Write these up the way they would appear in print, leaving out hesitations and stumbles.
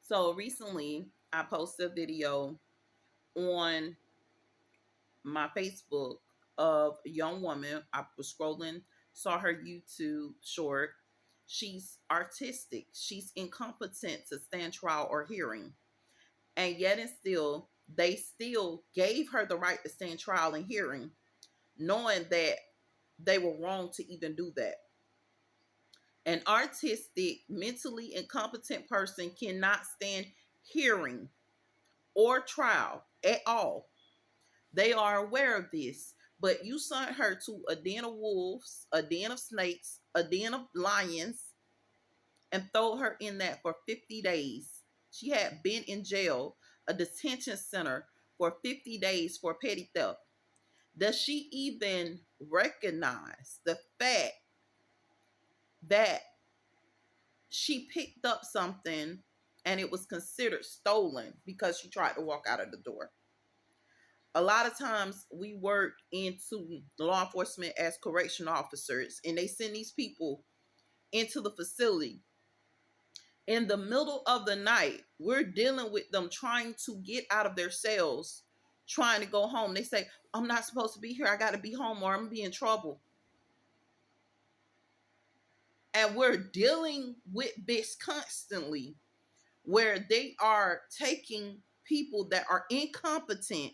So recently, I posted a video on my Facebook of a young woman. I was scrolling, saw her YouTube short. She's artistic. She's incompetent to stand trial or hearing. And yet and still, they still gave her the right to stand trial and hearing, knowing that they were wrong to even do that. An artistic, mentally incompetent person cannot stand hearing or trial at all. They are aware of this, but you sent her to a den of wolves, a den of snakes, a den of lions, and throw her in that for 50 days. She had been in jail, a detention center, for 50 days for petty theft. Does she even recognize the fact that she picked up something and it was considered stolen because she tried to walk out of the door? A lot of times we work into law enforcement as correctional officers, and they send these people into the facility in the middle of the night. We're dealing with them trying to get out of their cells, trying to go home. They say, I'm not supposed to be here, I got to be home or I'm gonna be in trouble. And we're dealing with this constantly, where they are taking people that are incompetent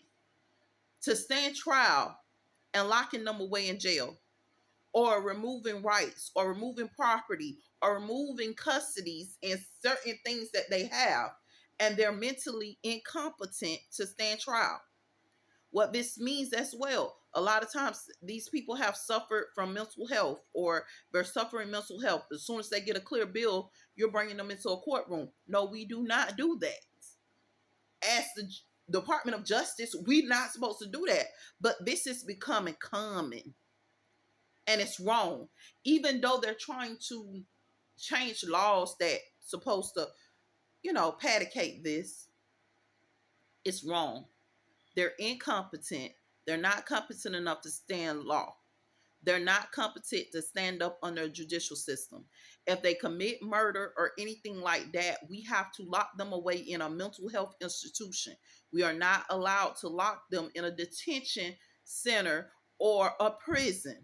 to stand trial and locking them away in jail, or removing rights, or removing property, or removing custodies and certain things that they have, and they're mentally incompetent to stand trial. What this means as well, a lot of times these people have suffered from mental health, or they're suffering mental health. As soon as they get a clear bill, you're bringing them into a courtroom. No, we do not do that. As the Department of Justice, we're not supposed to do that. But this is becoming common, and it's wrong. Even though they're trying to change laws that supposed to, paticate this, it's wrong. They're incompetent. They're not competent enough to stand law. They're not competent to stand up under a judicial system. If they commit murder or anything like that, we have to lock them away in a mental health institution. We are not allowed to lock them in a detention center or a prison.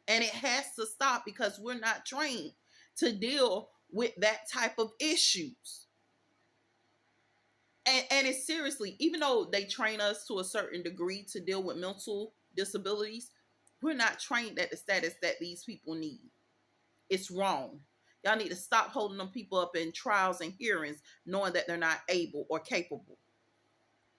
And it has to stop, because we're not trained to deal with that type of issues. And it's seriously, even though they train us to a certain degree to deal with mental disabilities, we're not trained at the status that these people need. It's wrong. Y'all need to stop holding them people up in trials and hearings knowing that they're not able or capable.